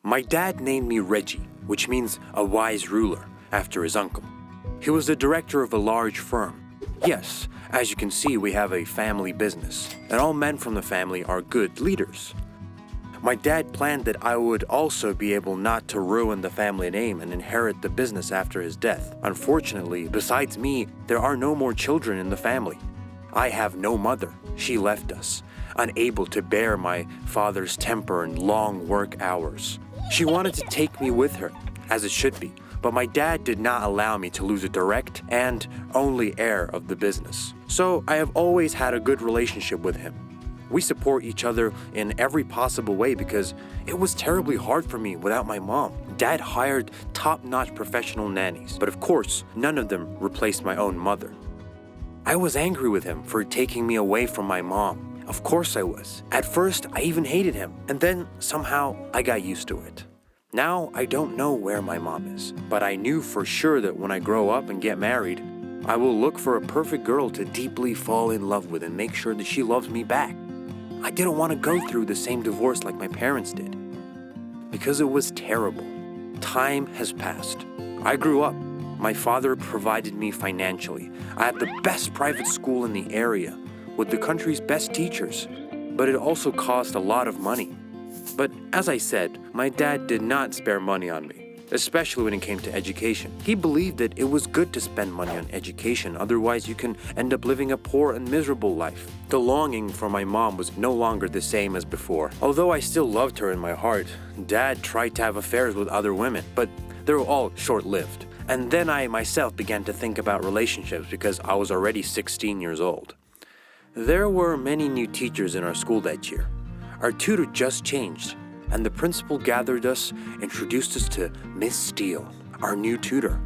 My dad named me Reggie, which means a wise ruler, after his uncle. He was the director of a large firm. Yes, as you can see, we have a family business, and all men from the family are good leaders. My dad planned that I would also be able not to ruin the family name and inherit the business after his death. Unfortunately, besides me, there are no more children in the family. I have no mother. She left us, unable to bear my father's temper and long work hours. She wanted to take me with her, as it should be, but my dad did not allow me to lose a direct and only heir of the business. So I have always had a good relationship with him. We support each other in every possible way because it was terribly hard for me without my mom. Dad hired top-notch professional nannies, but of course, none of them replaced my own mother. I was angry with him for taking me away from my mom. Of course I was. At first, I even hated him, and then somehow I got used to it. Now, I don't know where my mom is, but I knew for sure that when I grow up and get married, I will look for a perfect girl to deeply fall in love with and make sure that she loves me back. I didn't want to go through the same divorce like my parents did, because it was terrible. Time has passed. I grew up. My father provided me financially. I had the best private school in the area, with the country's best teachers, but it also cost a lot of money. But as I said, my dad did not spare money on me, especially when it came to education. He believed that it was good to spend money on education, otherwise you can end up living a poor and miserable life. The longing for my mom was no longer the same as before. Although I still loved her in my heart, Dad tried to have affairs with other women, but they were all short-lived. And then I myself began to think about relationships because I was already 16 years old. There were many new teachers in our school that year. Our tutor just changed, and the principal gathered us, introduced us to Miss Steele, our new tutor.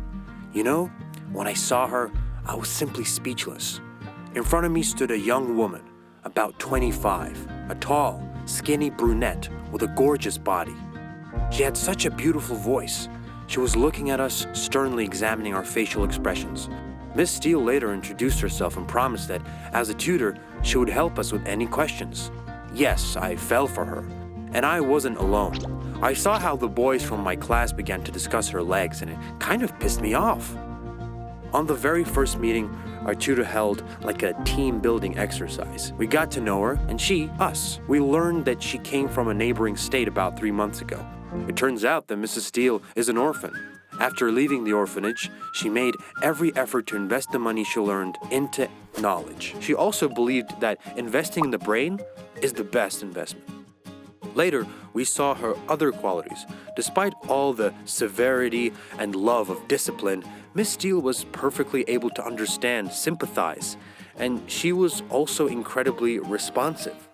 You know, when I saw her, I was simply speechless. In front of me stood a young woman, about 25, a tall, skinny brunette with a gorgeous body. She had such a beautiful voice. She was looking at us, sternly examining our facial expressions. Miss Steele later introduced herself and promised that, as a tutor, she would help us with any questions. Yes, I fell for her. And I wasn't alone. I saw how the boys from my class began to discuss her legs, and it kind of pissed me off. On the very first meeting, our tutor held like a team-building exercise. We got to know her, and she, us. We learned that she came from a neighboring state about 3 months ago. It turns out that Mrs. Steele is an orphan. After leaving the orphanage, she made every effort to invest the money she learned into knowledge. She also believed that investing in the brain is the best investment. Later, we saw her other qualities. Despite all the severity and love of discipline, Miss Steele was perfectly able to understand, sympathize, and she was also incredibly responsive.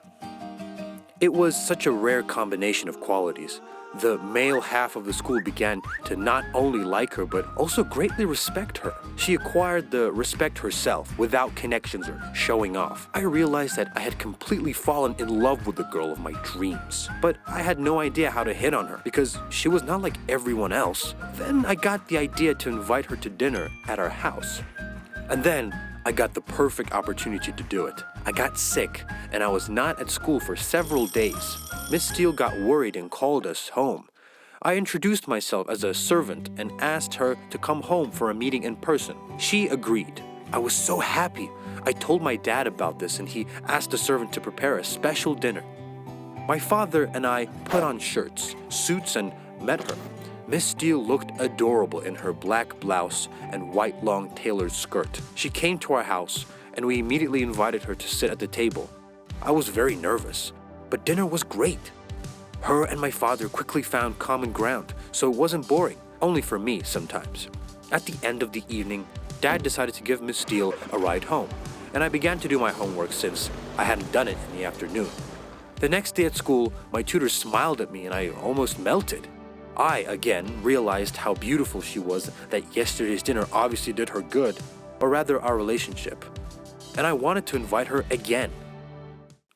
It was such a rare combination of qualities. The male half of the school began to not only like her, but also greatly respect her. She acquired the respect herself, without connections or showing off. I realized that I had completely fallen in love with the girl of my dreams. But I had no idea how to hit on her, because she was not like everyone else. Then I got the idea to invite her to dinner at our house. And then I got the perfect opportunity to do it. I got sick, and I was not at school for several days. Miss Steele got worried and called us home. I introduced myself as a servant and asked her to come home for a meeting in person. She agreed. I was so happy. I told my dad about this, and he asked the servant to prepare a special dinner. My father and I put on shirts, suits, and met her. Miss Steele looked adorable in her black blouse and white long tailored skirt. She came to our house, and we immediately invited her to sit at the table. I was very nervous, but dinner was great. Her and my father quickly found common ground, so it wasn't boring, only for me sometimes. At the end of the evening, Dad decided to give Miss Steele a ride home, and I began to do my homework since I hadn't done it in the afternoon. The next day at school, my tutor smiled at me and I almost melted. I, again, realized how beautiful she was, that yesterday's dinner obviously did her good, or rather our relationship. And I wanted to invite her again.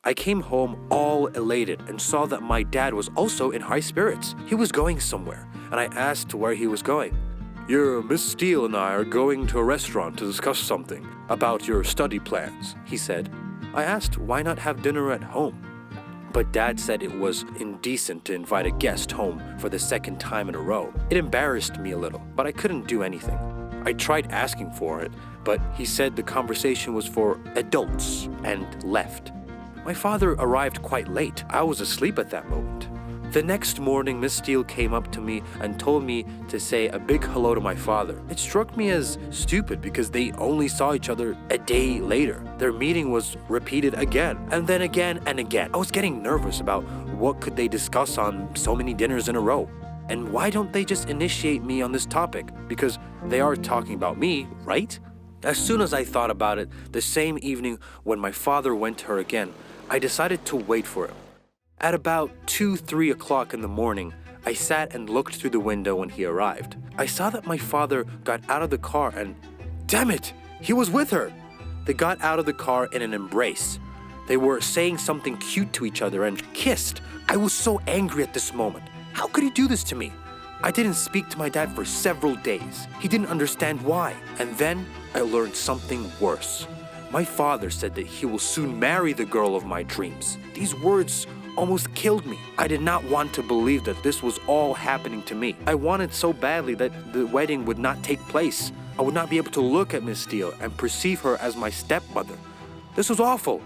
I came home all elated and saw that my dad was also in high spirits. He was going somewhere, and I asked where he was going. "Your Miss Steele and I are going to a restaurant to discuss something about your study plans," he said. I asked why not have dinner at home. But Dad said it was indecent to invite a guest home for the second time in a row. It embarrassed me a little, but I couldn't do anything. I tried asking for it, but he said the conversation was for adults and left. My father arrived quite late. I was asleep at that moment. The next morning, Miss Steele came up to me and told me to say a big hello to my father. It struck me as stupid because they only saw each other a day later. Their meeting was repeated again, and then again and again. I was getting nervous about what could they discuss on so many dinners in a row. And why don't they just initiate me on this topic? Because they are talking about me, right? As soon as I thought about it, the same evening when my father went to her again, I decided to wait for him. At about 2-3 o'clock in the morning, I sat and looked through the window when he arrived. I saw that my father got out of the car and, damn it, he was with her. They got out of the car in an embrace. They were saying something cute to each other and kissed. I was so angry at this moment. How could he do this to me? I didn't speak to my dad for several days. He didn't understand why. And then I learned something worse. My father said that he will soon marry the girl of my dreams. These words almost killed me. I did not want to believe that this was all happening to me. I wanted so badly that the wedding would not take place. I would not be able to look at Miss Steele and perceive her as my stepmother. This was awful.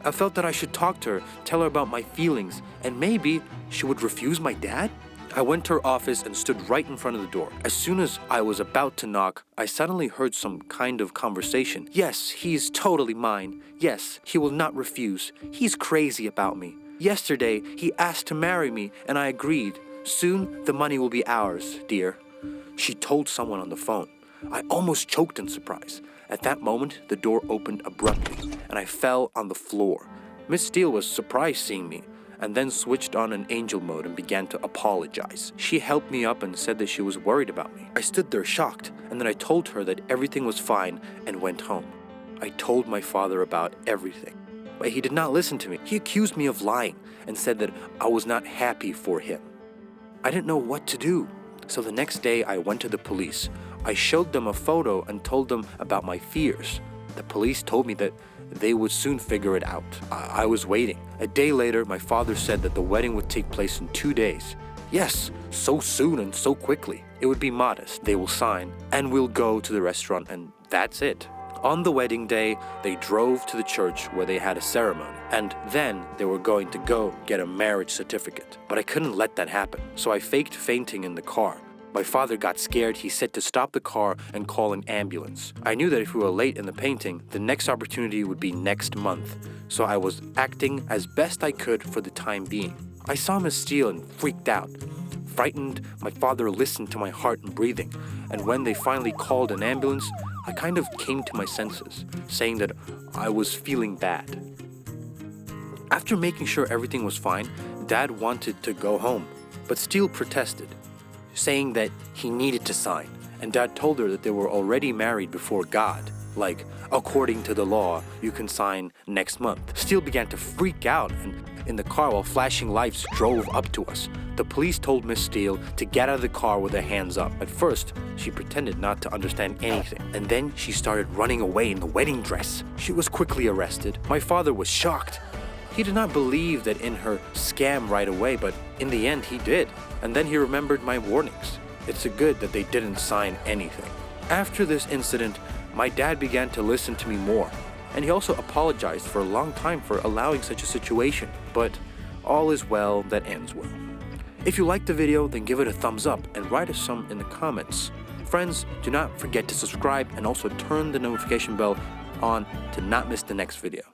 I felt that I should talk to her, tell her about my feelings, and maybe she would refuse my dad? I went to her office and stood right in front of the door. As soon as I was about to knock, I suddenly heard some kind of conversation. Yes, he is totally mine. Yes, he will not refuse. He's crazy about me. Yesterday, he asked to marry me, and I agreed. Soon, the money will be ours, dear. She told someone on the phone. I almost choked in surprise. At that moment, the door opened abruptly, and I fell on the floor. Miss Steele was surprised seeing me, and then switched on an angel mode and began to apologize. She helped me up and said that she was worried about me. I stood there shocked, and then I told her that everything was fine and went home. I told my father about everything. But he did not listen to me. He accused me of lying and said that I was not happy for him. I didn't know what to do. So the next day I went to the police. I showed them a photo and told them about my fears. The police told me that they would soon figure it out. I was waiting. A day later, my father said that the wedding would take place in 2 days. Yes, so soon and so quickly. It would be modest. They will sign and we'll go to the restaurant and that's it. On the wedding day, they drove to the church where they had a ceremony, and then they were going to go get a marriage certificate. But I couldn't let that happen, so I faked fainting in the car. My father got scared. He said to stop the car and call an ambulance. I knew that if we were late in the painting, the next opportunity would be next month, so I was acting as best I could for the time being. I saw Miss Steele and freaked out. Frightened, my father listened to my heart and breathing, and when they finally called an ambulance, I kind of came to my senses, saying that I was feeling bad. After making sure everything was fine, Dad wanted to go home, but Steele protested, saying that he needed to sign, and Dad told her that they were already married before God. Like, according to the law, you can sign next month. Steele began to freak out, and in the car while flashing lights drove up to us. The police told Miss Steele to get out of the car with her hands up. At first, she pretended not to understand anything, and then she started running away in the wedding dress. She was quickly arrested. My father was shocked. He did not believe that in her scam right away, but in the end he did. And then he remembered my warnings. It's good that they didn't sign anything. After this incident, my dad began to listen to me more, and he also apologized for a long time for allowing such a situation. But all is well that ends well. If you liked the video, then give it a thumbs up and write us some in the comments. Friends, do not forget to subscribe and also turn the notification bell on to not miss the next video.